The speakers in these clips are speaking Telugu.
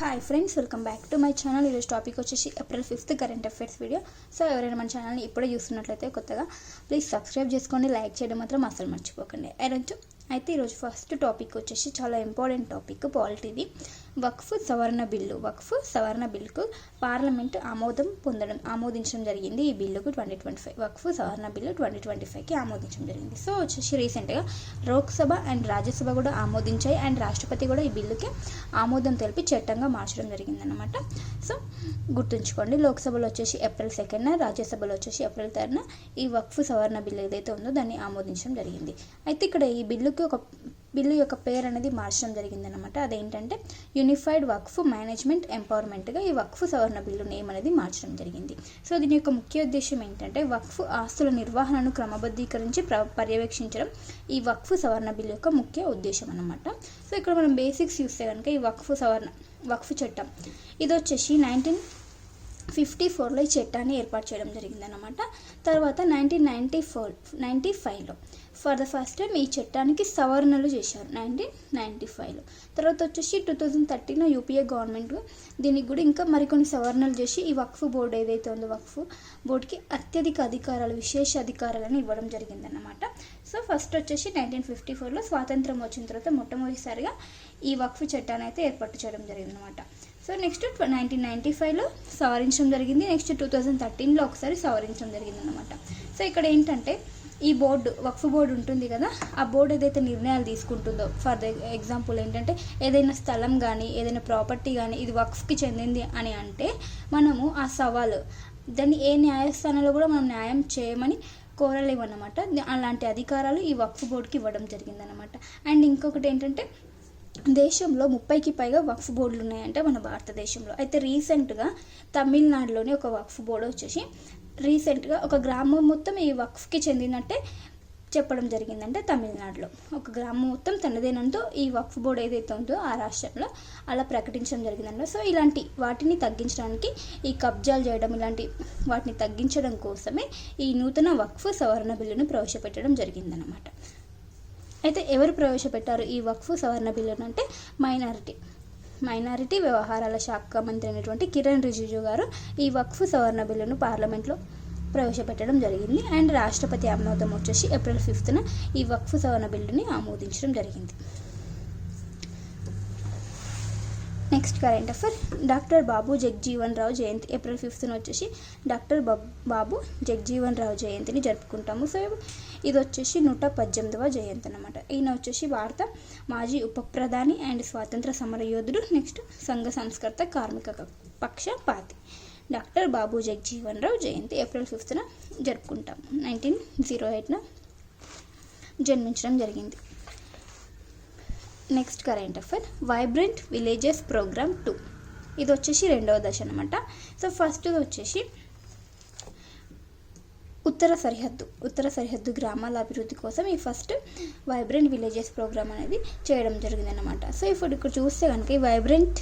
Hi friends, welcome back to my channel. ఈరోజు టాపిక్ వచ్చేసి April 5th current affairs video. So ఎవరైనా మన ఛానల్ని ఇప్పుడే చూస్తున్నట్లయితే కొత్తగా ప్లీజ్ సబ్స్క్రైబ్ చేసుకోండి, లైక్ చేయడం మాత్రం అసలు మర్చిపోకండి. ఈరోజు ఫస్ట్ టాపిక్ వచ్చేసి చాలా ఇంపార్టెంట్ టాపిక్, పాలిటీది. వక్ఫ్ సవరణ బిల్లుకు పార్లమెంట్ ఆమోదించడం జరిగింది. ఈ బిల్లుకు 2025 వక్ఫ్ సవరణ బిల్లు 2025కి ఆమోదించడం జరిగింది. సో వచ్చేసి రీసెంట్గా లోక్సభ అండ్ రాజ్యసభ కూడా ఆమోదించాయి అండ్ రాష్ట్రపతి కూడా ఈ బిల్లుకి ఆమోదం తెలిపి చట్టంగా మార్చడం జరిగిందనమాట. సో గుర్తుంచుకోండి, లోక్సభలో వచ్చేసి ఏప్రిల్ 2న, రాజ్యసభలో వచ్చేసి ఏప్రిల్ 3న ఈ వక్ఫ్ సవరణ బిల్లు ఏదైతే ఉందో దాన్ని ఆమోదించడం జరిగింది. అయితే ఇక్కడ ఈ బిల్లు యొక్క పేరు అనేది మార్చడం జరిగిందనమాట. అదేంటంటే యూనిఫైడ్ వక్ఫ్ మేనేజ్మెంట్ ఎంపవర్మెంట్గా ఈ వక్ఫ్ సవరణ బిల్లు నేమ్ అనేది మార్చడం జరిగింది. సో దీని యొక్క ముఖ్య ఉద్దేశం ఏంటంటే వక్ఫ్ ఆస్తుల నిర్వహణను క్రమబద్ధీకరించి పర్యవేక్షించడం ఈ వక్ఫ్ సవరణ బిల్లు యొక్క ముఖ్య ఉద్దేశం అన్నమాట. సో ఇక్కడ మనం బేసిక్స్ చూస్తే కనుక ఈ వక్ఫ్ చట్టం ఇది వచ్చేసి 1954లో ఈ చట్టాన్ని ఏర్పాటు చేయడం జరిగిందనమాట. తర్వాత 1995లో ఫర్ ద ఫస్ట్ టైం ఈ చట్టానికి సవరణలు చేశారు 1995లో. తర్వాత వచ్చేసి 2013లో యూపీఏ గవర్నమెంట్ దీనికి కూడా ఇంకా మరికొన్ని సవరణలు చేసి ఈ వక్ఫ్ బోర్డు ఏదైతే ఉందో వక్ఫ్ బోర్డుకి అత్యధిక అధికారాలు, విశేష అధికారాలను ఇవ్వడం జరిగిందన్నమాట. సో ఫస్ట్ వచ్చేసి 1954లో స్వాతంత్రం వచ్చిన తర్వాత మొట్టమొదటిసారిగా ఈ వక్ఫ్ చట్టాన్ని అయితే ఏర్పాటు చేయడం జరిగిందనమాట. సో నెక్స్ట్ 1995లో సవరించడం జరిగింది. నెక్స్ట్ 2013లో ఒకసారి సవరించడం జరిగిందనమాట. సో ఇక్కడ ఏంటంటే ఈ వక్ఫ్ బోర్డు ఉంటుంది కదా, ఆ బోర్డు ఏదైతే నిర్ణయాలు తీసుకుంటుందో, ఫర్ ద ఎగ్జాంపుల్ ఏంటంటే ఏదైనా స్థలం కానీ ఏదైనా ప్రాపర్టీ కానీ ఇది వక్ఫ్కి చెందింది అని అంటే మనము ఆ సవాలు దాన్ని ఏ న్యాయస్థానంలో కూడా మనం న్యాయం చేయమని కోరలేమన్నమాట. అలాంటి అధికారాలు ఈ వక్ఫ్ బోర్డుకి ఇవ్వడం జరిగిందనమాట. అండ్ ఇంకొకటి ఏంటంటే దేశంలో 30కి పైగా వక్ఫ్ బోర్డులు ఉన్నాయంటే మన భారతదేశంలో. అయితే రీసెంట్గా తమిళనాడులోని ఒక వక్ఫ్ బోర్డు వచ్చేసి రీసెంట్గా ఒక గ్రామం మొత్తం ఈ వక్ఫ్కి చెందినట్టే చెప్పడం జరిగిందంటే తమిళనాడులో ఒక గ్రామం మొత్తం తనదేనంటూ ఈ వక్ఫ్ బోర్డు ఏదైతే ఉందో ఆ రాష్ట్రంలో అలా ప్రకటించడం జరిగిందంట. సో ఇలాంటి వాటిని తగ్గించడానికి, ఈ కబ్జాలు చేయడం ఇలాంటి వాటిని తగ్గించడం కోసమే ఈ నూతన వక్ఫ్ సవరణ బిల్లును ప్రవేశపెట్టడం జరిగిందనమాట. అయితే ఎవరు ప్రవేశపెట్టారు ఈ వక్ఫ్ సవరణ బిల్లును అంటే మైనారిటీ వ్యవహారాల శాఖ మంత్రి అయినటువంటి కిరణ్ రిజిజు గారు ఈ వక్ఫ్ సవరణ బిల్లును పార్లమెంట్లో ప్రవేశపెట్టడం జరిగింది. అండ్ రాష్ట్రపతి ఆమోదం వచ్చేసి ఏప్రిల్ 5న ఈ వక్ఫ్ సవరణ బిల్లుని ఆమోదించడం జరిగింది. Next current affair, doctor Babu Jagjivan Rao జయంతి ఏప్రిల్ 5న వచ్చేసి డాక్టర్ బాబు జగ్జీవన్ రావు జయంతిని జరుపుకుంటాము. సో ఇది వచ్చేసి 118వ జయంతి అన్నమాట. ఈయన వచ్చేసి భారత మాజీ ఉప ప్రధాని అండ్ స్వాతంత్ర సమర యోధుడు, నెక్స్ట్ సంఘ సంస్కర్త, కార్మిక పక్షపాతి. డాక్టర్ బాబు జగ్జీవన్ రావు జయంతి ఏప్రిల్ 5న జరుపుకుంటాము. 1908న జన్మించడం జరిగింది. Next current affair, vibrant villages programme 2 ఇది వచ్చేసి 2వ దశ అనమాట. సో ఫస్ట్ వచ్చేసి ఉత్తర సరిహద్దు గ్రామాల అభివృద్ధి కోసం ఈ ఫస్ట్ వైబ్రెంట్ విలేజెస్ ప్రోగ్రామ్ అనేది చేయడం జరిగిందనమాట. సో ఇప్పుడు ఇక్కడ చూస్తే కనుక ఈ వైబ్రెంట్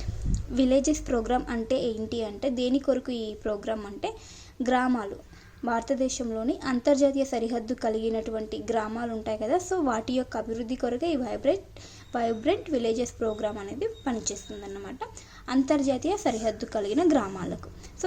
విలేజెస్ ప్రోగ్రామ్ అంటే ఏంటి అంటే దేని కొరకు ఈ ప్రోగ్రామ్ అంటే గ్రామాలు, భారతదేశంలోని అంతర్జాతీయ సరిహద్దు కలిగినటువంటి గ్రామాలు ఉంటాయి కదా, సో వాటి యొక్క అభివృద్ధి కొరకే ఈ వైబ్రెంట్ విలేజెస్ ప్రోగ్రామ్ అనేది పనిచేస్తుందన్నమాట, అంతర్జాతీయ సరిహద్దు కలిగిన గ్రామాలకు. సో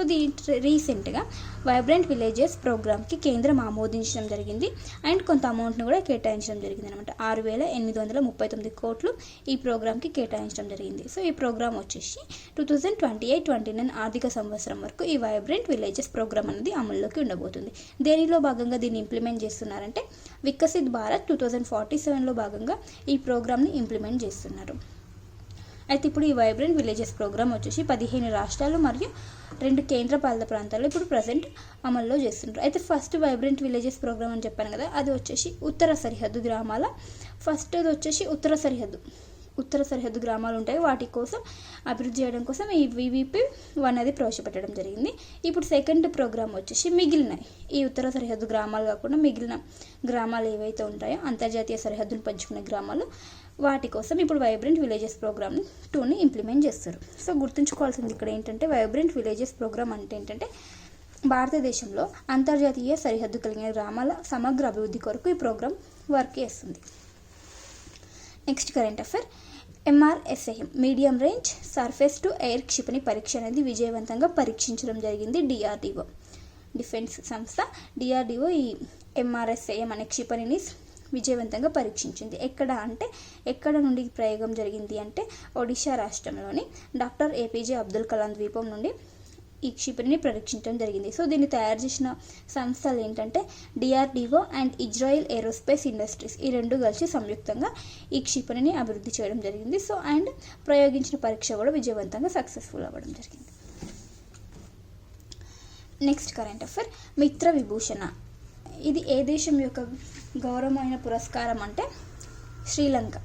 రీసెంట్గా వైబ్రెంట్ విలేజెస్ ప్రోగ్రామ్కి కేంద్రం ఆమోదించడం జరిగింది అండ్ కొంత అమౌంట్ను కూడా కేటాయించడం జరిగింది అనమాట. 6,839 కోట్లు ఈ ప్రోగ్రామ్కి కేటాయించడం జరిగింది. సో ఈ ప్రోగ్రామ్ వచ్చేసి 2028-29 ఆర్థిక సంవత్సరం వరకు ఈ వైబ్రెంట్ విలేజెస్ ప్రోగ్రామ్ అనేది అమల్లోకి ఉండబోతుంది. దేనిలో భాగంగా దీన్ని ఇంప్లిమెంట్ చేస్తున్నారంటే వికసిత్ భారత్ 2047లో భాగంగా ఈ ప్రోగ్రామ్ని ఇంప్లిమెంట్ చేస్తున్నారు. అయితే ఇప్పుడు ఈ వైబ్రెంట్ విలేజెస్ ప్రోగ్రామ్ వచ్చేసి 15 రాష్ట్రాలు మరియు 2 కేంద్రపాలిత ప్రాంతాల్లో ఇప్పుడు ప్రజెంట్ అమల్లో చేస్తుంటారు. అయితే ఫస్ట్ వైబ్రెంట్ విలేజెస్ ప్రోగ్రామ్ అని చెప్పాను కదా, అది వచ్చేసి ఉత్తర సరిహద్దు గ్రామాల ఫస్ట్ అది వచ్చేసి ఉత్తర సరిహద్దు గ్రామాలు ఉంటాయి, వాటి కోసం అభివృద్ధి చేయడం కోసం ఈ VVP-1 అనేది ప్రవేశపెట్టడం జరిగింది. ఇప్పుడు సెకండ్ ప్రోగ్రామ్ వచ్చేసి మిగిలిన ఈ ఉత్తర సరిహద్దు గ్రామాలు కాకుండా మిగిలిన గ్రామాలు ఏవైతే ఉంటాయో అంతర్జాతీయ సరిహద్దును పంచుకునే గ్రామాలు, వాటి కోసం ఇప్పుడు వైబ్రెంట్ విలేజెస్ ప్రోగ్రామ్ 2ని ఇంప్లిమెంట్ చేస్తారు. సో గుర్తుంచుకోవాల్సింది ఇక్కడ ఏంటంటే వైబ్రెంట్ విలేజెస్ ప్రోగ్రామ్ అంటే ఏంటంటే భారతదేశంలో అంతర్జాతీయ సరిహద్దు కలిగిన గ్రామాల సమగ్ర అభివృద్ధి కొరకు ఈ ప్రోగ్రామ్ వర్క్ చేస్తుంది. Next current affair, MRSAM medium range surface to air క్షిపణి పరీక్ష అనేది విజయవంతంగా పరీక్షించడం జరిగింది DRDO డిఫెన్స్ సంస్థ. DRDO ఈ MRSAM అనే క్షిపణిని విజయవంతంగా పరీక్షించింది. ఎక్కడ నుండి ప్రయోగం జరిగింది అంటే ఒడిషా రాష్ట్రంలోని డాక్టర్ APJ అబ్దుల్ కలాం ద్వీపం నుండి ఈ క్షిపణిని పరీక్షించడం జరిగింది. సో దీన్ని తయారు చేసిన సంస్థలు ఏంటంటే DRDO and Israel aerospace industries, ఈ రెండు కలిసి సంయుక్తంగా ఈ క్షిపణిని అభివృద్ధి చేయడం జరిగింది. సో అండ్ ప్రయోగించిన పరీక్ష కూడా విజయవంతంగా సక్సెస్ఫుల్ అవ్వడం జరిగింది. నెక్స్ట్ కరెంట్ అఫైర్, మిత్ర విభూషణ. ఇది ఏ దేశం యొక్క గౌరవమైన పురస్కారం అంటే శ్రీలంక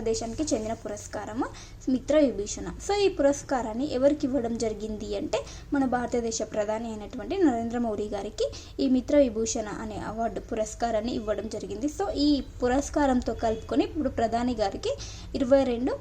దేశానికి చెందిన పురస్కారము మిత్ర విభూషణ. సో ఈ పురస్కారాన్ని ఎవరికి ఇవ్వడం జరిగింది అంటే మన భారతదేశ ప్రధాని అయినటువంటి నరేంద్ర మోడీ గారికి ఈ మిత్ర విభూషణ అనే పురస్కారాన్ని ఇవ్వడం జరిగింది. సో ఈ పురస్కారంతో కలుపుకొని ఇప్పుడు ప్రధాని గారికి 22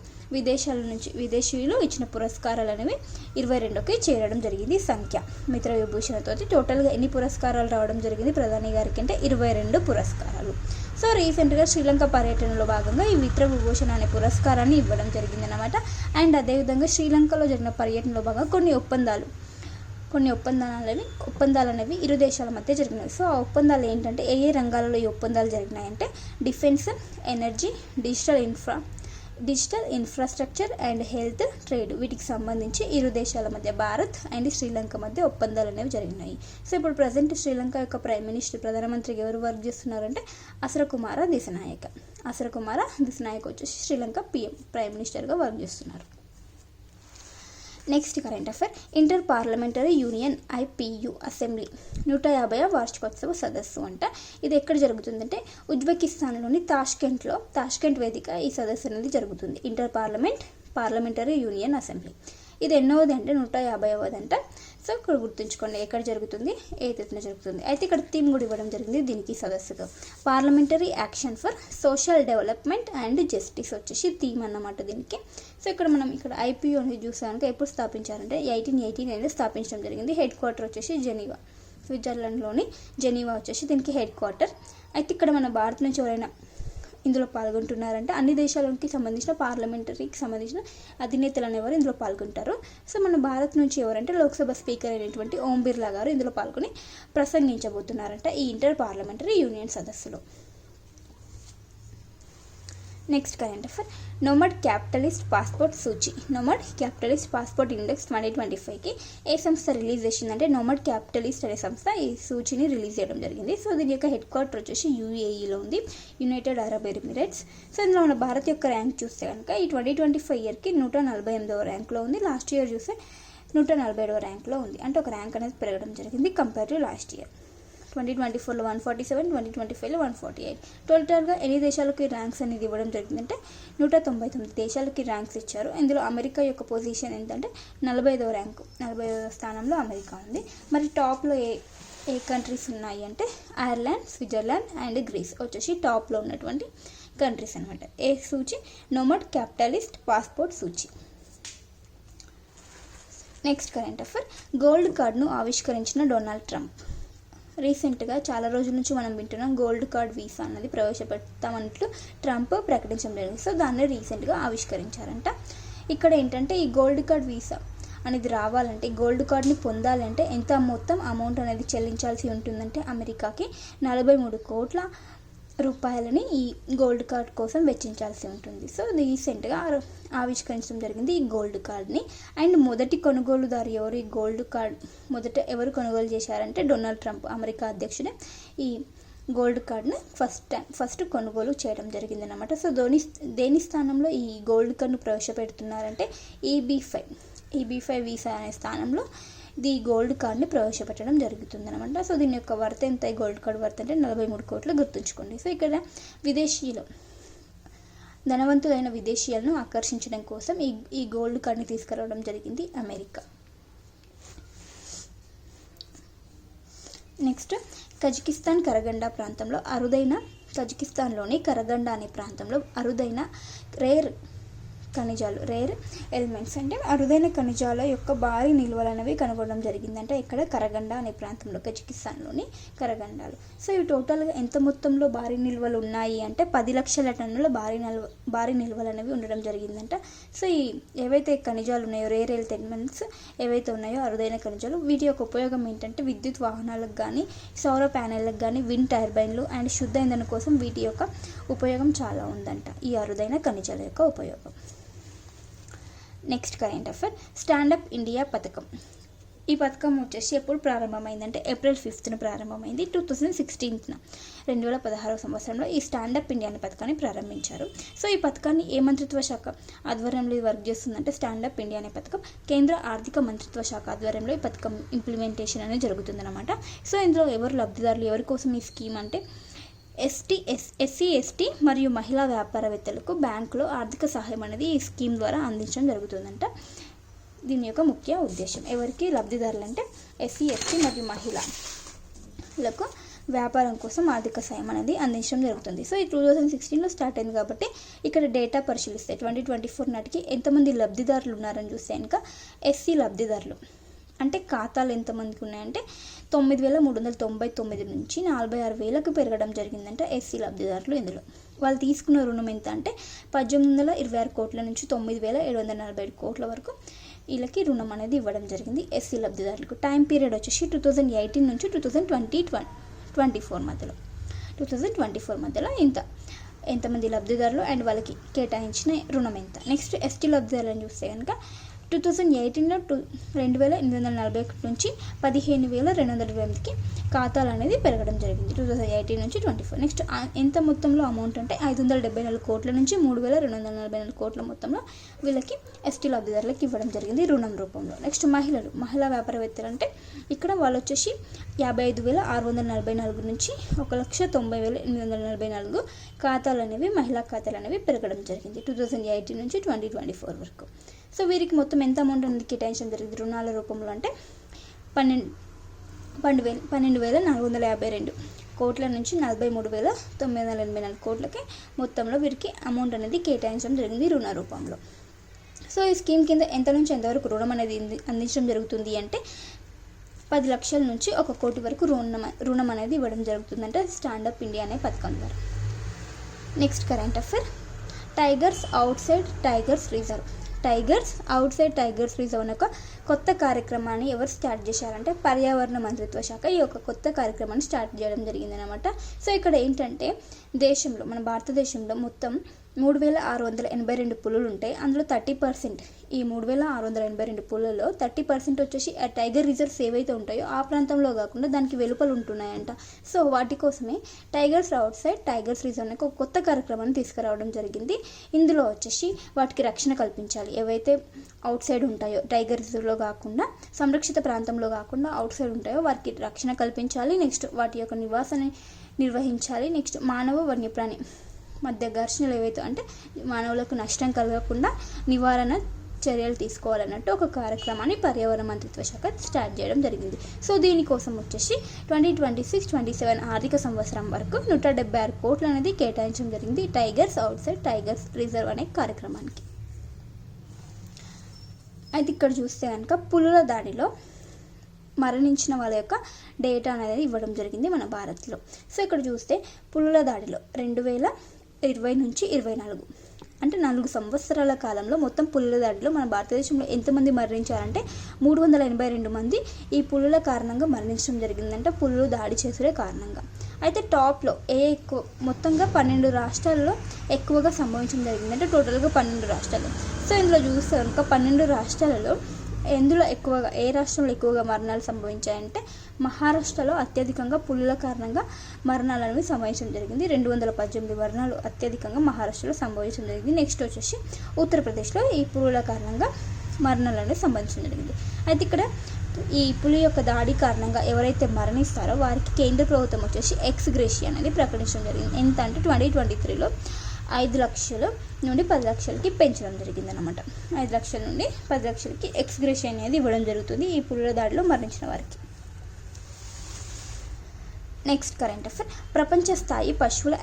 విదేశీయులు ఇచ్చిన పురస్కారాలు అనేవి 22కి చేరడం జరిగింది సంఖ్య. మిత్ర విభూషణతో టోటల్గా ఎన్ని పురస్కారాలు రావడం జరిగింది ప్రధాని గారికి అంటే 22 పురస్కారాలు. సో రీసెంట్గా శ్రీలంక పర్యటనలో భాగంగా ఈ మిత్ర విభూషణ అనే పురస్కారాన్ని ఇవ్వడం జరిగిందనమాట. అండ్ అదేవిధంగా శ్రీలంకలో జరిగిన పర్యటనలో భాగంగా కొన్ని ఒప్పందాలు అనేవి ఇరు దేశాల మధ్య జరిగినాయి. సో ఆ ఒప్పందాలు ఏంటంటే ఏ రంగాలలో ఈ ఒప్పందాలు జరిగినాయంటే defence, energy, digital infrastructure and health, trade, వీటికి సంబంధించి ఇరు దేశాల మధ్య భారత్ అండ్ శ్రీలంక మధ్య ఒప్పందాలు అనేవి జరిగినాయి. సో ఇప్పుడు ప్రజెంట్ శ్రీలంక యొక్క ప్రధానమంత్రికి ఎవరు వర్క్ చేస్తున్నారంటే అసరకుమార దిశనాయక వచ్చేసి శ్రీలంక ప్రైమ్ మినిస్టర్గా వర్క్ చేస్తున్నారు. Next current affair, inter parliamentary union IPU assembly 150వ వార్షికోత్సవ సదస్సు అంట. ఇది ఎక్కడ జరుగుతుందంటే ఉజ్బెకిస్తాన్లోని తాష్కెంట్ వేదిక ఈ సదస్సు అనేది జరుగుతుంది. ఇంటర్ పార్లమెంటరీ యూనియన్ అసెంబ్లీ ఇది ఎన్నోది అంటే 150వది అంట. సో ఇక్కడ గుర్తుంచుకోండి ఎక్కడ జరుగుతుంది, ఏ తేదీన జరుగుతుంది. అయితే ఇక్కడ థీమ్ కూడా ఇవ్వడం జరిగింది దీనికి సదస్సుగా, parliamentary action for social development and justice వచ్చేసి థీమ్ అన్నమాట దీనికి. సో ఇక్కడ మనం IPU అనేది చూసాక ఎప్పుడు స్థాపించారంటే 1889 స్థాపించడం జరిగింది. హెడ్ క్వార్టర్ వచ్చేసి జెనీవా, స్విట్జర్లాండ్లోని జెనీవా వచ్చేసి దీనికి హెడ్ క్వార్టర్. అయితే ఇక్కడ మన భారత్ నుంచి ఎవరైనా ఇందులో పాల్గొంటున్నారంటే అన్ని దేశాలకి సంబంధించిన పార్లమెంటరీకి సంబంధించిన అధినేతలు అనేవారు ఇందులో పాల్గొంటారు. సో మన భారత్ నుంచి ఎవరంటే లోక్సభ స్పీకర్ అయినటువంటి ఓం బిర్లా గారు ఇందులో పాల్గొని ప్రసంగించబోతున్నారంట ఈ ఇంటర్ పార్లమెంటరీ యూనియన్ సదస్సులో. Next current affair, nomad capitalist passport సూచి, నోమడ్ క్యాపిటలిస్ట్ పాస్పోర్ట్ ఇండెక్స్ 2025కి ఏ సంస్థ రిలీజ్ చేసిందంటే నోమడ్ క్యాపిటలిస్ట్ అనే సంస్థ ఈ సూచిని రిలీజ్ చేయడం జరిగింది. సో దీని యొక్క హెడ్ క్వార్టర్ వచ్చేసి UAEలో ఉంది, యునైటెడ్ అరబ్ ఎమిరేట్స్. సో ఇందులో మన భారత్ యొక్క ర్యాంక్ చూస్తే కనుక ఈ 2025 ఇయర్కి 148వ ర్యాంక్లో ఉంది. లాస్ట్ ఇయర్ చూస్తే 147వ ర్యాంక్లో ఉంది. అంటే ఒక ర్యాంక్ అనేది పెరగడం జరిగింది కంపేర్ టు లాస్ట్ ఇయర్. 2024లో 147, 2025లో 148. టోటల్గా ఎన్ని దేశాలకి ర్యాంక్స్ అనేది ఇవ్వడం జరిగిందంటే 199 దేశాలకి ర్యాంక్స్ ఇచ్చారు. ఇందులో అమెరికా యొక్క పొజిషన్ ఏంటంటే 45వ స్థానంలో అమెరికా ఉంది. మరి టాప్లో ఏ కంట్రీస్ ఉన్నాయి అంటే ఐర్లాండ్, స్విట్జర్లాండ్ అండ్ గ్రీస్ వచ్చేసి టాప్లో ఉన్నటువంటి కంట్రీస్ అనమాట. ఏ సూచి, నోమడ్ క్యాపిటలిస్ట్ పాస్పోర్ట్ సూచి. నెక్స్ట్ కరెంట్ అఫైర్, గోల్డ్ కార్డ్ను ఆవిష్కరించిన డొనాల్డ్ ట్రంప్. రీసెంట్గా చాలా రోజుల నుంచి మనం వింటున్నాం గోల్డ్ కార్డ్ వీసా అన్నది ప్రవేశపెడతామన్నట్లు ట్రంప్ ప్రకటించడం జరిగింది. సో దాన్ని రీసెంట్గా ఆవిష్కరించారంట. ఇక్కడ ఏంటంటే ఈ గోల్డ్ కార్డ్ వీసా అనేది రావాలంటే, గోల్డ్ కార్డ్ని పొందాలంటే ఎంత మొత్తం అమౌంట్ అనేది చెల్లించాల్సి ఉంటుందంటే అమెరికాకి 43 కోట్ల రూపాయలని ఈ గోల్డ్ కార్డ్ కోసం వెచ్చించాల్సి ఉంటుంది. సో రీసెంట్గా ఆవిష్కరించడం జరిగింది ఈ గోల్డ్ కార్డ్ని. అండ్ మొదటి కొనుగోలుదారు ఎవరు, ఈ గోల్డ్ కార్డ్ ఎవరు కొనుగోలు చేశారంటే డొనాల్డ్ ట్రంప్ అమెరికా అధ్యక్షుడే ఈ గోల్డ్ కార్డ్ని ఫస్ట్ కొనుగోలు చేయడం జరిగిందన్నమాట. సో దేని స్థానంలో ఈ గోల్డ్ కార్డ్ను ప్రవేశపెడుతున్నారంటే EB5 వీసా అనే స్థానంలో ఈ గోల్డ్ కార్డ్ని ప్రవేశపెట్టడం జరుగుతుంది అనమాట. సో దీని యొక్క వర్త్ ఎంత, ఈ గోల్డ్ కార్డ్ వర్త్ అంటే 43 కోట్లు గుర్తుంచుకోండి. సో ఇక్కడ ధనవంతులైన విదేశీయులను ఆకర్షించడం కోసం ఈ గోల్డ్ కార్డ్ని తీసుకురావడం జరిగింది అమెరికా. నెక్స్ట్ కజకిస్తాన్లోని కరగండ అనే ప్రాంతంలో అరుదైన రేర్ ఖనిజాలు, రేర్ ఎలిమెంట్స్ అంటే అరుదైన ఖనిజాల యొక్క భారీ నిల్వలు అనేవి కనుగొనడం జరిగింది. అంటే ఇక్కడ కరగండ అనే ప్రాంతంలో, కజకిస్తాన్లోని కరగండాలు. సో ఇవి టోటల్గా ఎంత మొత్తంలో భారీ నిల్వలు ఉన్నాయి అంటే 10 లక్షల టన్నుల భారీ నిల్వలు అనేవి ఉండడం జరిగిందంట. సో ఈ ఏవైతే ఖనిజాలు ఉన్నాయో, రేర్ ఎలిమెంట్స్ ఏవైతే ఉన్నాయో అరుదైన ఖనిజాలు, వీటి యొక్క ఉపయోగం ఏంటంటే విద్యుత్ వాహనాలకు కానీ, సౌర ప్యానెళ్ళకు కానీ, విండ్ టర్బైన్లు అండ్ శుద్ధ ఇంధనం కోసం వీటి యొక్క ఉపయోగం చాలా ఉందంట, ఈ అరుదైన ఖనిజాల యొక్క ఉపయోగం. Next current affair, stand up India పథకం. ఈ పథకం వచ్చేసి ఎప్పుడు ప్రారంభమైందంటే April 5th ప్రారంభమైంది. 2016 2016 సంవత్సరంలో ఈ స్టాండప్ ఇండియా అనే పథకాన్ని ప్రారంభించారు. సో ఈ పథకాన్ని ఏ మంత్రిత్వ శాఖ ఆధ్వర్యంలో వర్క్ చేస్తుందంటే స్టాండప్ ఇండియా అనే పథకం కేంద్ర ఆర్థిక మంత్రిత్వ శాఖ ఆధ్వర్యంలో ఈ పథకం ఇంప్లిమెంటేషన్ అనేది జరుగుతుందన్నమాట. సో ఇందులో ఎవరు లబ్ధిదారులు, ఎవరి కోసం ఈ స్కీమ్ అంటే ఎస్సీ ఎస్టీ మరియు మహిళా వ్యాపారవేత్తలకు బ్యాంకులో ఆర్థిక సహాయం అనేది ఈ స్కీమ్ ద్వారా అందించడం జరుగుతుందంట. దీని యొక్క ముఖ్య ఉద్దేశం ఎవరికి లబ్ధిదారులు అంటే ఎస్సీ ఎస్టీ మరియు మహిళలకు వ్యాపారం కోసం ఆర్థిక సాయం అనేది అందించడం జరుగుతుంది. సో ఈ 2016 స్టార్ట్ అయింది కాబట్టి ఇక్కడ డేటా పరిశీలిస్తే 2024 నాటికి ఎంతమంది లబ్ధిదారులు ఉన్నారని చూస్తే కనుక ఎస్సీ లబ్ధిదారులు అంటే ఖాతాలు ఎంతమందికి ఉన్నాయంటే 9,399 నుంచి 46,000కు పెరగడం జరిగిందంటే ఎస్సీ లబ్ధిదారులు. ఇందులో వాళ్ళు తీసుకున్న రుణం ఎంత అంటే 1,826 కోట్ల నుంచి 9,747 కోట్ల వరకు వీళ్ళకి రుణం అనేది ఇవ్వడం జరిగింది ఎస్సీ లబ్ధిదారులకు. టైం పీరియడ్ వచ్చేసి 2018 నుంచి 2024 మధ్యలో 2024 మధ్యలో ఎంతమంది లబ్ధిదారులు అండ్ వాళ్ళకి కేటాయించిన రుణం ఎంత. నెక్స్ట్ ఎస్టీ లబ్ధిదారులను చూస్తే కనుక 2018లో 2,841 నుంచి 15,228కి ఖాతాలు అనేది పెరగడం జరిగింది 2018 నుంచి 24. నెక్స్ట్ ఎంత మొత్తంలో అమౌంట్ అంటే 574 కోట్ల నుంచి 3,244 కోట్ల మొత్తంలో వీళ్ళకి ఎస్టీ లబ్ధిదారులకు ఇవ్వడం జరిగింది రుణం రూపంలో. నెక్స్ట్ మహిళా వ్యాపారవేత్తలు అంటే ఇక్కడ వాళ్ళు వచ్చేసి 55,644 నుంచి 1,90,844 ఖాతాలు అనేవి మహిళా ఖాతాలు అనేవి పెరగడం జరిగింది 2018 నుంచి 2024 వరకు. సో వీరికి మొత్తం ఎంత అమౌంట్ అనేది కేటాయించడం జరిగింది రుణాల రూపంలో అంటే 12,452 కోట్ల నుంచి 43,984 కోట్లకి మొత్తంలో వీరికి అమౌంట్ అనేది కేటాయించడం జరిగింది రుణ రూపంలో. సో ఈ స్కీమ్ కింద ఎంత నుంచి ఎంతవరకు రుణం అనేది అందించడం జరుగుతుంది అంటే 10 లక్షల నుంచి 1 కోటి వరకు రుణం అనేది ఇవ్వడం జరుగుతుందంటే స్టాండప్ ఇండియా అనే పథకం ద్వారా. Next current affair, tigers out side tigers reserve. Tigers out side tigers reserve అనే ఒక కొత్త కార్యక్రమాన్ని ఎవరు స్టార్ట్ చేశారంటే పర్యావరణ మంత్రిత్వ శాఖ ఈ యొక్క కొత్త కార్యక్రమాన్ని స్టార్ట్ చేయడం జరిగిందనమాట. సో ఇక్కడ ఏంటంటే దేశంలో, మన భారతదేశంలో మొత్తం 3,682 పులులు ఉంటాయి. అందులో 30% ఈ 3,682 పులులలో 30% వచ్చేసి ఆ టైగర్ రిజర్వ్స్ ఏవైతే ఉంటాయో ఆ ప్రాంతంలో కాకుండా దానికి వెలుపల ఉంటున్నాయంట. సో వాటి కోసమే tigers out side tigers reserve అనే ఒక కొత్త కార్యక్రమాన్ని తీసుకురావడం జరిగింది. ఇందులో వచ్చేసి వాటికి రక్షణ కల్పించాలి. ఏవైతే అవుట్ సైడ్ ఉంటాయో టైగర్ రిజర్వ్లో కాకుండా, సంరక్షిత ప్రాంతంలో కాకుండా అవుట్ సైడ్ ఉంటాయో వారికి రక్షణ కల్పించాలి. నెక్స్ట్ వాటి యొక్క నివాసాన్ని నిర్వహించాలి. నెక్స్ట్ మానవ వన్యప్రాణి మధ్య ఘర్షణలు ఏవైతే అంటే మానవులకు నష్టం కలగకుండా నివారణ చర్యలు తీసుకోవాలన్నట్టు ఒక కార్యక్రమాన్ని పర్యావరణ మంత్రిత్వ శాఖ స్టార్ట్ చేయడం జరిగింది. సో దీనికోసం వచ్చేసి 2026-27 ఆర్థిక సంవత్సరం వరకు 176 కోట్లు అనేది కేటాయించడం జరిగింది tigers out side tigers reserve అనే కార్యక్రమానికి. అయితే ఇక్కడ చూస్తే కనుక పులుల దాడిలో మరణించిన వాళ్ళ యొక్క డేటా అనేది ఇవ్వడం జరిగింది మన భారత్లో. సో ఇక్కడ చూస్తే పులుల దాడిలో 2020 నుంచి 24 అంటే 4 సంవత్సరాల కాలంలో మొత్తం పులుల దాడిలో మన భారతదేశంలో ఎంతమంది మరణించారంటే 382 మంది ఈ పులుల కారణంగా మరణించడం జరిగిందంటే పులులు దాడి చేసే కారణంగా. అయితే టాప్లో ఎక్కువ మొత్తంగా 12 రాష్ట్రాల్లో ఎక్కువగా సంభవించడం జరిగిందంటే టోటల్గా 12 రాష్ట్రాలు. సో ఇందులో చూస్తే కనుక 12 రాష్ట్రాలలో ఏ రాష్ట్రంలో ఎక్కువగా మరణాలు సంభవించాయంటే మహారాష్ట్రలో అత్యధికంగా పులుల కారణంగా మరణాలు అనేవి సంభవించడం జరిగింది. 218 మరణాలు అత్యధికంగా మహారాష్ట్రలో సంభవించడం జరిగింది. నెక్స్ట్ వచ్చేసి ఉత్తరప్రదేశ్లో ఈ పులుల కారణంగా మరణాలు అనేవి సంభవించడం జరిగింది. అయితే ఇక్కడ ఈ పులి యొక్క దాడి కారణంగా ఎవరైతే మరణిస్తారో వారికి కేంద్ర ప్రభుత్వం వచ్చేసి ఎక్స్ గ్రేషియా అనేది ప్రకటించడం జరిగింది. ఎంత అంటే 2023లో 5 లక్షల నుండి 10 లక్షలకి పెంచడం జరిగింది అనమాట. 5 లక్షల నుండి 10 లక్షలకి ఎక్స్ గ్రేషియా అనేది ఇవ్వడం జరుగుతుంది ఈ పులుల దాడిలో మరణించిన వారికి. నెక్స్ట్ కరెంట్ అఫైర్, ప్రపంచ స్థాయి పశువుల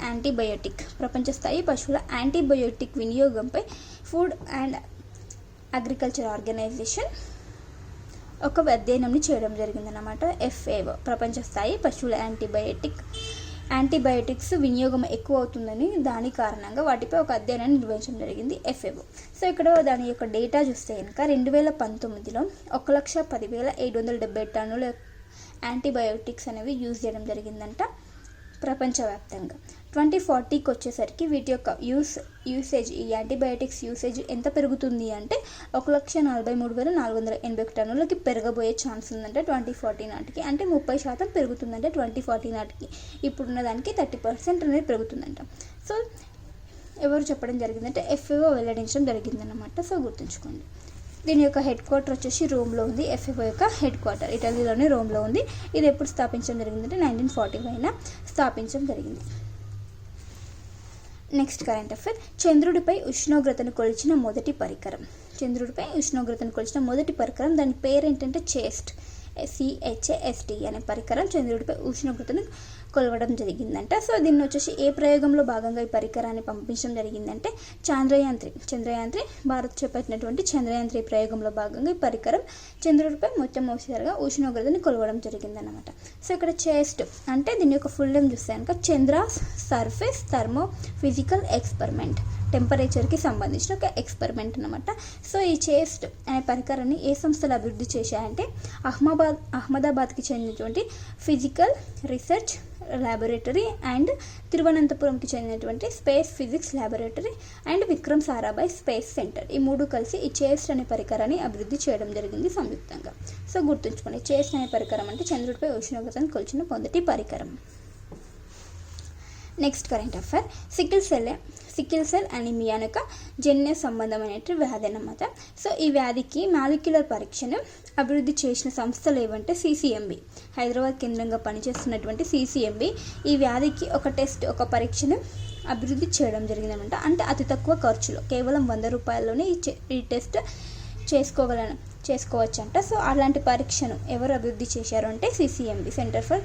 యాంటీబయోటిక్ వినియోగంపై ఫుడ్ అండ్ అగ్రికల్చర్ ఆర్గనైజేషన్ ఒక అధ్యయనం చేయడం జరిగిందన్నమాట. FAO ప్రపంచ స్థాయి పశువుల యాంటీబయోటిక్స్ వినియోగం ఎక్కువ అవుతుందని దాని కారణంగా వాటిపై ఒక అధ్యయనాన్ని నిర్వహించడం జరిగింది FAO. సో ఇక్కడ దాని యొక్క డేటా చూస్తే కనుక 2019లో 1,10,770 టన్నుల యాంటీబయోటిక్స్ అనేవి యూజ్ చేయడం జరిగిందంట ప్రపంచవ్యాప్తంగా. 2040కి వచ్చేసరికి వీటి యొక్క యూసేజ్ ఈ యాంటీబయాటిక్స్ యూసేజ్ ఎంత పెరుగుతుంది అంటే 1,43,481 టన్నులకి పెరగబోయే ఛాన్స్ ఉందంటే 2040 నాటికి. అంటే 30% పెరుగుతుందంటే 2040 నాటికి. ఇప్పుడున్న దానికి 30% అనేది పెరుగుతుందంట. సో ఎవరు చెప్పడం జరిగిందంటే FAO వెల్లడించడం జరిగిందన్నమాట. సో గుర్తుంచుకోండి. దీని యొక్క హెడ్ క్వార్టర్ వచ్చేసి రోమ్లో ఉంది. FAO యొక్క హెడ్ క్వార్టర్ ఇటలీలోనే రోమ్లో ఉంది. ఇది ఎప్పుడు స్థాపించడం జరిగిందంటే 1945 స్థాపించడం జరిగింది. Next current affair. చంద్రుడిపై ఉష్ణోగ్రతను కొలిచిన మొదటి పరికరం. దాని పేరు ఏంటంటే CHAST అనే పరికరం చంద్రుడిపై ఉష్ణోగ్రతను కొలవడం జరిగిందంట. సో దీన్ని వచ్చేసి ఏ ప్రయోగంలో భాగంగా ఈ పరికరాన్ని పంపించడం జరిగిందంటే చంద్రయాన్ 3 భారత్ చేపట్టినటువంటి చంద్రయాన్ 3 ప్రయోగంలో భాగంగా ఈ పరికరం చంద్రుడిపై మొట్టమొదటిసారిగా ఉష్ణోగ్రతని కొలవడం జరిగిందన్నమాట. సో ఇక్కడ CHAST అంటే దీని యొక్క ఫుల్ నేమ్ చూస్తే కనుక Chandra's surface thermo physical experiment, టెంపరేచర్కి సంబంధించిన ఒక ఎక్స్పెరిమెంట్ అనమాట. సో ఈ CHAST అనే పరికరాన్ని ఏ సంస్థలు అభివృద్ధి చేశాయంటే అహ్మదాబాద్కి చెందినటువంటి ఫిజికల్ రీసెర్చ్ ల్యాబొరేటరీ అండ్ తిరువనంతపురంకి చెందినటువంటి space physics laboratory and Vikram Sarabhai space centre, ఈ మూడు కలిసి ఈ CHAST అనే పరికరాన్ని అభివృద్ధి చేయడం జరిగింది సంయుక్తంగా. సో గుర్తుంచుకోండి, CHAST అనే పరికరం అంటే చంద్రుడిపై ఉష్ణోగ్రతను కొలిచిన మొదటి పరికరం. Next current affair. Sickle cell anaemia యొక్క జన్య సంబంధమైనటువంటి వ్యాధి అన్నమాట. సో ఈ వ్యాధికి మాలిక్యులర్ పరీక్షను అభివృద్ధి చేసిన సంస్థలు ఏవంటే CCMB, హైదరాబాద్ కేంద్రంగా పనిచేస్తున్నటువంటి CCMB ఈ వ్యాధికి ఒక పరీక్షను అభివృద్ధి చేయడం జరిగిందనమాట. అంటే అతి తక్కువ ఖర్చులో కేవలం 100 రూపాయల్లోనే ఈ టెస్ట్ చేసుకోవచ్చంట. సో అలాంటి పరీక్షను ఎవరు అభివృద్ధి చేశారు అంటే CCMB, centre for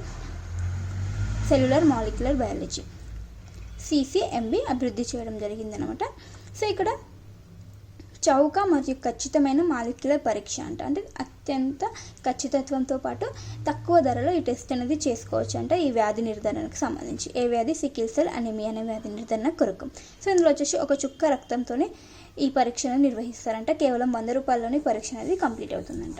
cellular molecular biology, CCMB అభివృద్ధి చేయడం జరిగిందనమాట. సో ఇక్కడ చౌక మరియు ఖచ్చితమైన మాలిక్యులర్ పరీక్ష అంటే అత్యంత ఖచ్చితత్వంతో పాటు తక్కువ ధరలో ఈ టెస్ట్ అనేది చేసుకోవచ్చు అంట ఈ వ్యాధి నిర్ధారణకు సంబంధించి. ఏ వ్యాధి? సికిల్ సెల్ అనీమియా అనే వ్యాధి నిర్ధారణ కొరకు. సో ఇందులో వచ్చేసి ఒక చుక్క రక్తంతోనే ఈ పరీక్షను నిర్వహిస్తారంట. కేవలం 100 రూపాయల్లోనే పరీక్ష అనేది కంప్లీట్ అవుతుందంట.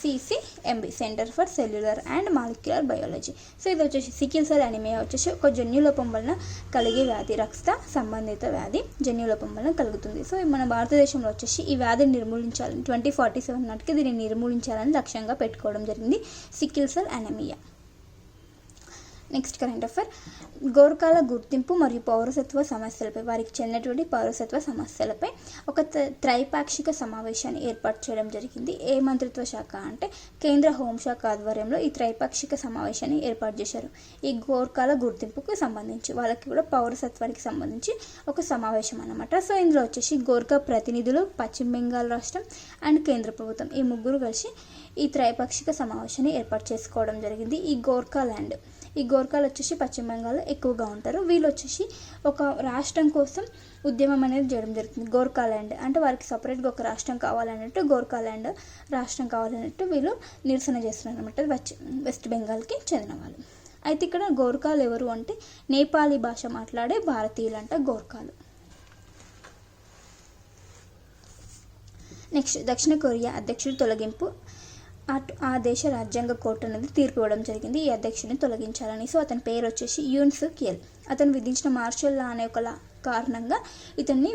CCMB, centre for cellular and molecular biology. So ఇది వచ్చేసి సికిల్ సెల్ అనీమియా వచ్చేసి ఒక జన్యులోపం వలన కలిగే వ్యాధి, రక్త సంబంధిత వ్యాధి జన్యులోపం వలన కలుగుతుంది. సో మన భారతదేశంలో వచ్చేసి ఈ వ్యాధిని నిర్మూలించాలని 2047 నాటికి దీన్ని నిర్మూలించాలని లక్ష్యంగా పెట్టుకోవడం జరిగింది, sickle cell anaemia. Next current affair. గోర్ఖాల గుర్తింపు మరియు పౌరసత్వ సమస్యలపై, వారికి చెందినటువంటి పౌరసత్వ సమస్యలపై ఒక త్రైపాక్షిక సమావేశాన్ని ఏర్పాటు చేయడం జరిగింది. ఏ మంత్రిత్వ శాఖ అంటే కేంద్ర హోంశాఖ ఆధ్వర్యంలో ఈ త్రైపాక్షిక సమావేశాన్ని ఏర్పాటు చేశారు. ఈ గోర్ఖాల గుర్తింపుకు సంబంధించి, వాళ్ళకి కూడా పౌరసత్వానికి సంబంధించి ఒక సమావేశం అన్నమాట. సో ఇందులో వచ్చేసి గోర్ఖా ప్రతినిధులు, పశ్చిమ బెంగాల్ రాష్ట్రం అండ్ కేంద్ర ప్రభుత్వం ఈ ముగ్గురు కలిసి ఈ త్రైపాక్షిక సమావేశాన్ని ఏర్పాటు చేసుకోవడం జరిగింది. ఈ గోర్ఖాలు వచ్చేసి పశ్చిమ బెంగాల్లో ఎక్కువగా ఉంటారు. వీళ్ళు వచ్చేసి ఒక రాష్ట్రం కోసం ఉద్యమం అనేది చేయడం జరుగుతుంది. గోర్ఖాల్యాండ్ అంటే వారికి సపరేట్గా ఒక రాష్ట్రం కావాలన్నట్టు, గోర్ఖాల్యాండ్ రాష్ట్రం కావాలన్నట్టు వీళ్ళు నిరసన చేస్తున్నారు అనమాట. వెస్ట్ బెంగాల్కి చెందిన వాళ్ళు. అయితే ఇక్కడ గోర్ఖాలు ఎవరు అంటే నేపాలీ భాష మాట్లాడే భారతీయులు అంట గోర్ఖాలు. నెక్స్ట్, దక్షిణ కొరియా అధ్యక్షుడు తొలగింపు. ఆ దేశ రాజ్యాంగ కోర్టు అనేది తీర్పు ఇవ్వడం జరిగింది ఈ అధ్యక్షుడిని తొలగించాలని. సో అతని పేరు వచ్చేసి యూన్ సుక్ యెల్. అతను విధించిన మార్షల్ లా అనే ఒక కారణంగా ఇతన్ని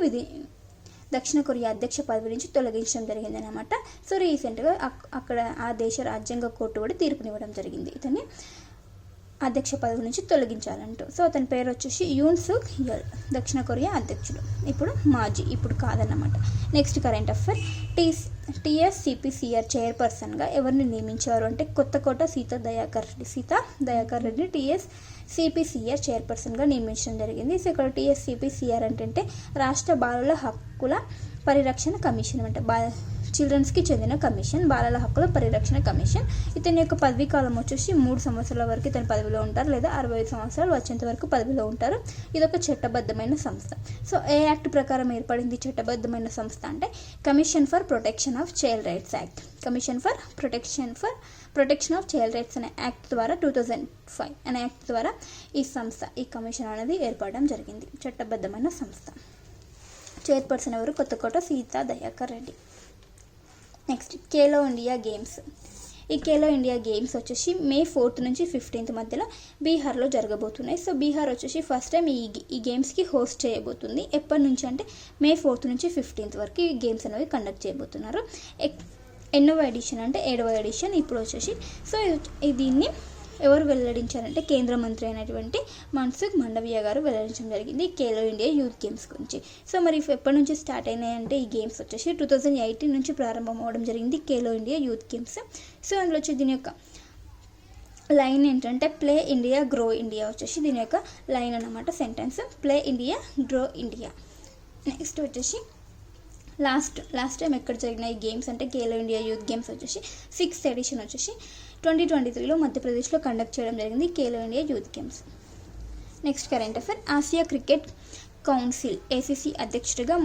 దక్షిణ కొరియా అధ్యక్ష పదవి నుంచి తొలగించడం జరిగింది అనమాట. సో రీసెంట్గా అక్కడ ఆ దేశ రాజ్యాంగ కోర్టు కూడా తీర్పునివ్వడం జరిగింది ఇతన్ని అధ్యక్ష పదవి నుంచి తొలగించాలంటూ. సో అతని పేరు వచ్చేసి యూన్ సుక్ యెల్, దక్షిణ కొరియా అధ్యక్షుడు. ఇప్పుడు కాదన్నమాట. Next current affair. TSCPCR చైర్పర్సన్గా ఎవరిని నియమించారు అంటే కొత్తకోట సీతా దయాకర్ రెడ్డి TSCPCR చైర్పర్సన్గా నియమించడం జరిగింది. సో ఇక్కడ TSCPCR అంటే రాష్ట్ర బాలల హక్కుల పరిరక్షణ కమిషన్ అంటే చిల్డ్రన్స్కి చెందిన కమిషన్, బాలల హక్కుల పరిరక్షణ కమిషన్. ఇతని యొక్క పదవీ కాలం వచ్చేసి 3 సంవత్సరాల వరకు ఇతను పదవిలో ఉంటారు, లేదా 65 సంవత్సరాలు వచ్చేంత వరకు పదవిలో ఉంటారు. ఇది ఒక చట్టబద్ధమైన సంస్థ. సో ఏ యాక్ట్ ప్రకారం ఏర్పడింది చట్టబద్ధమైన సంస్థ అంటే commission for protection of child rights act. Commission for protection of child rights అనే యాక్ట్ ద్వారా 2005 అనే యాక్ట్ ద్వారా ఈ కమిషన్ అనేది ఏర్పడడం జరిగింది. చట్టబద్ధమైన సంస్థ. చైర్పర్సన్ ఎవరు? Kothakota Sita Dayakar Reddy. Next Khelo India games. ఈ ఖేలో ఇండియా గేమ్స్ వచ్చేసి May 4th నుంచి 15th మధ్యలో బీహార్లో జరగబోతున్నాయి. సో బీహార్ వచ్చేసి ఫస్ట్ టైం ఈ గేమ్స్కి హోస్ట్ చేయబోతుంది. ఎప్పటి నుంచి అంటే May 4th నుంచి 15th వరకు ఈ గేమ్స్ అనేవి కండక్ట్ చేయబోతున్నారు. ఎన్నవ ఎడిషన్ అంటే 7వ ఎడిషన్ ఇప్పుడు వచ్చేసి. సో దీన్ని ఎవరు వెల్లడించారంటే కేంద్ర మంత్రి అయినటువంటి మన్సుఖ్ మండవియా గారు వెల్లడించడం జరిగింది ఖేలో ఇండియా యూత్ గేమ్స్ గురించి. సో మరి ఎప్పటి నుంచి స్టార్ట్ అయినాయంటే ఈ గేమ్స్ వచ్చేసి 2018 నుంచి ప్రారంభం అవడం జరిగింది Khelo India youth games. So అందులో వచ్చి దీని యొక్క లైన్ ఏంటంటే ప్లే ఇండియా గ్రో ఇండియా వచ్చేసి దీని యొక్క లైన్ అన్నమాట, sentence. Play India grow India. Next వచ్చేసి లాస్ట్ టైం ఎక్కడ జరిగిన ఈ గేమ్స్ అంటే ఖేలో ఇండియా యూత్ గేమ్స్ వచ్చేసి 6th ఎడిషన్ వచ్చేసి 2023లో మధ్యప్రదేశ్లో కండక్ట్ చేయడం జరిగింది Khelo India youth games. Next current affair. Asia cricket council ACC అధ్యక్షుడిగా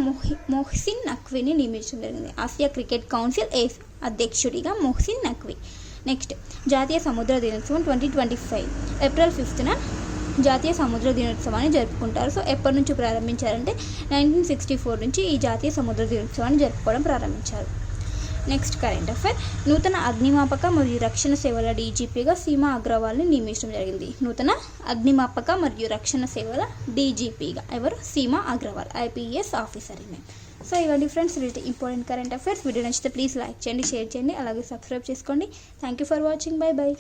మొహసిన్ నఖ్వీని నియమించడం జరిగింది. ఆసియా క్రికెట్ కౌన్సిల్ అధ్యక్షుడిగా మొహసిన్ నఖ్వీ. నెక్స్ట్ జాతీయ సముద్ర దినోత్సవం 2025 April 5th జాతీయ సముద్ర దినోత్సవాన్ని జరుపుకుంటారు. సో ఎప్పటి నుంచి ప్రారంభించారంటే 1964 నుంచి ఈ జాతీయ సముద్ర దినోత్సవాన్ని జరుపుకోవడం ప్రారంభించారు. Next current affair. నూతన అగ్నిమాపక మరియు రక్షణ సేవల DGPగా సీమా అగ్రవాల్ని నియమించడం జరిగింది. నూతన అగ్నిమాపక మరియు రక్షణ సేవల DGPగా ఎవరు? సీమా అగ్రవాల్, IPS ఆఫీసర్ ఈమె. సో ఇవన్నీ friends important current affairs. Video నచ్చితే ప్లీజ్ లైక్ చేయండి, షేర్ చేయండి, అలాగే సబ్స్క్రైబ్ చేసుకోండి. Thank you for watching. By by.